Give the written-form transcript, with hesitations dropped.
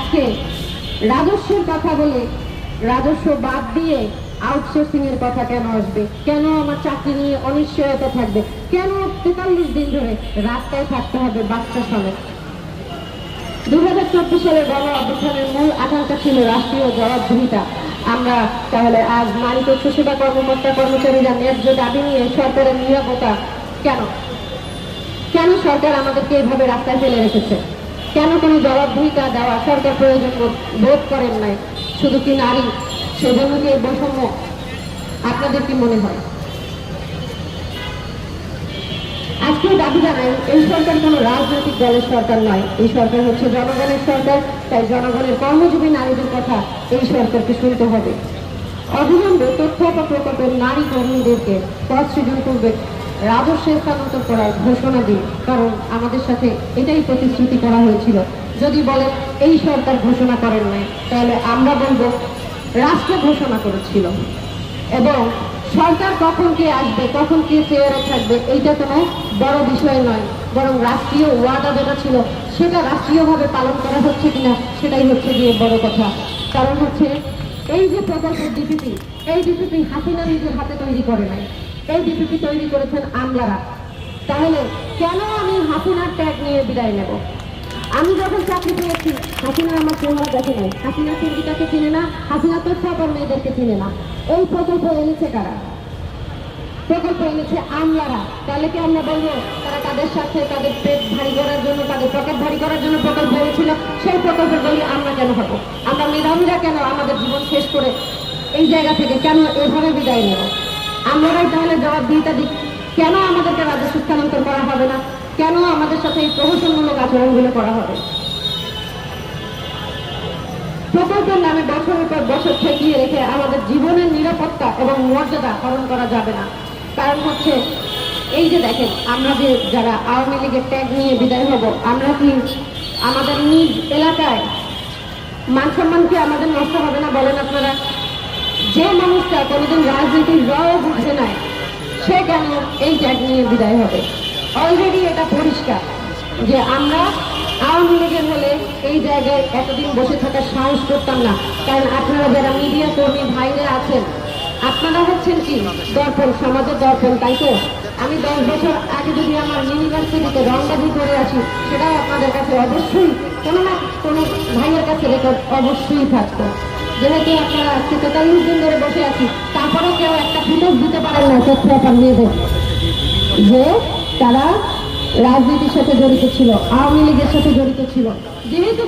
আজকে রাজস্বের কথা বলে রাজস্ব বাদ দিয়ে আউটসোর্সিং এর কথা কেন আসবে? কেন আমার চাকরি নিয়ে অনিশ্চয়তা থাকবে? কেন ৪৩ দিন ধরে রাস্তায় থাকতে হবে বাচ্চা সমেত? 2014 সালে গণ অভ্যুত্থানের মূল আকাঙ্ক্ষা ছিল রাষ্ট্রীয় জবাবদিহিতা। আমরা তাহলে আজ নারী তথ্য সেবা কর্মকর্তা কর্মচারীরা ন্যায্য দাবি নিয়ে সরকারের নিরাপত্তা কেন কেন সরকার আমাদেরকে এভাবে রাস্তায় ফেলে রেখেছে? কেন কোনো জবাবদিহিতা দেওয়া সরকার প্রয়োজন বোধ করেন নাই? শুধু কি নারী, সেজন্য কি এই বৈষম্য? আপনাদের কি মনে হয়? আজকে দাবি জানাই, এই সরকার কোনো রাজনৈতিক দলের সরকার নয়, এই সরকার হচ্ছে জনগণের সরকার। তাই জনগণের কর্মজীবী নারীদের কথা এই সরকারকে শুনতে হবে। অবিলম্বে তথ্য প্রকল্পের নারী কর্মীদেরকে পদ সৃজন করবে রাজস্ব স্থানান্তর করার ঘোষণা দিন, কারণ আমাদের সাথে এটাই প্রতিশ্রুতি করা হয়েছিল। যদি বলেন এই সরকার ঘোষণা করেন নাই, তাহলে আমরা বলবো রাষ্ট্র ঘোষণা করেছিল। এবং সরকার কখন কে আসবে, কখন কে চেয়ারে থাকবে, এইটা কোনো বড় বিষয় নয়, বরং রাষ্ট্রীয় ওয়াদা যেটা ছিল সেটা রাষ্ট্রীয়ভাবে পালন করা হচ্ছে কিনা সেটাই হচ্ছে গিয়ে বড় কথা। কারণ হচ্ছে এই যে প্রকল্পের ডিপিপি, এই ডিপিপি হাসিনা নিজের হাতে তৈরি করে নাই, এই ডিপিপি তৈরি করেছেন আমলারা। তাহলে কেন আমি হাসিনার ট্যাগ নিয়ে বিদায় নেব? আমি যখন চাকরি পেয়েছি হাসিনা আমার চেহারা দেখে নাই, হাসিনা সঙ্গীতাকে চিনে না, হাসিনা তথ্য মেয়েদেরকে চিনে না। এই প্রকল্প এনেছে কারা? প্রকল্প এনেছে আমলারা। তাহলে কি আমরা বলবো তারা তাদের সাথে তাদের পেট ভারী করার জন্য, তাদের পকেট ভারী করার জন্য প্রকল্প এনেছিল? সেই প্রকল্পের বলি আমরা কেন হব? আমরা মেধাবীরা কেন আমাদের জীবন শেষ করে এই জায়গা থেকে কেন এভাবে বিদায় নেব? আমরাই তাহলে জবাবদিহিতা দিই, কেন আমাদেরকে রাজস্ব স্থানান্তর করা হবে না? কেন আমাদের সাথে এই প্রহসনমূলক আচরণগুলো করা হবে? প্রকল্পের নামে বছরের পর বছর ঠেকিয়ে রেখে আমাদের জীবনের নিরাপত্তা এবং মর্যাদা হরণ করা যাবে না। কারণ হচ্ছে এই যে দেখেন, আমরা যে যারা আওয়ামী লীগের ট্যাগ নিয়ে বিদায় হব, আমরা কি আমাদের নিজ এলাকায় মান সম্মান কি আমাদের নষ্ট হবে না? বলেন আপনারা। যে মানুষটা কোনোদিন রাজনীতির রও বুঝে নাই, সে কেন এই ট্যাগ নিয়ে বিদায় হবে? অলরেডি এটা পরিষ্কার যে আমরা আওয়ামী লীগের হলে এই জায়গায় এতদিন বসে থাকার সাহস করতাম না। কারণ আপনারা যারা মিডিয়া কর্মী ভাইরা আছেন, আপনারা হচ্ছেন কি দর্পণ, সমাজের দর্পণ, তাই তো? আমি 10 বছর আগে যদি আমার ইউনিভার্সিটিতে রংবাজি করে আসি, সেটাও আপনাদের কাছে অবশ্যই কোনো না কোনো ভাইয়ের কাছে রেকর্ড অবশ্যই থাকতো। যেহেতু আপনারা আজকে ৪৩ দিন ধরে বসে আছি, তারপরেও কেউ একটা ফুটেজ দিতে পারেন না তথ্য মেয়েদের যে তারা রাজনীতির সাথে জড়িত ছিল, আওয়ামী লীগের সাথে জড়িত ছিল। যেহেতু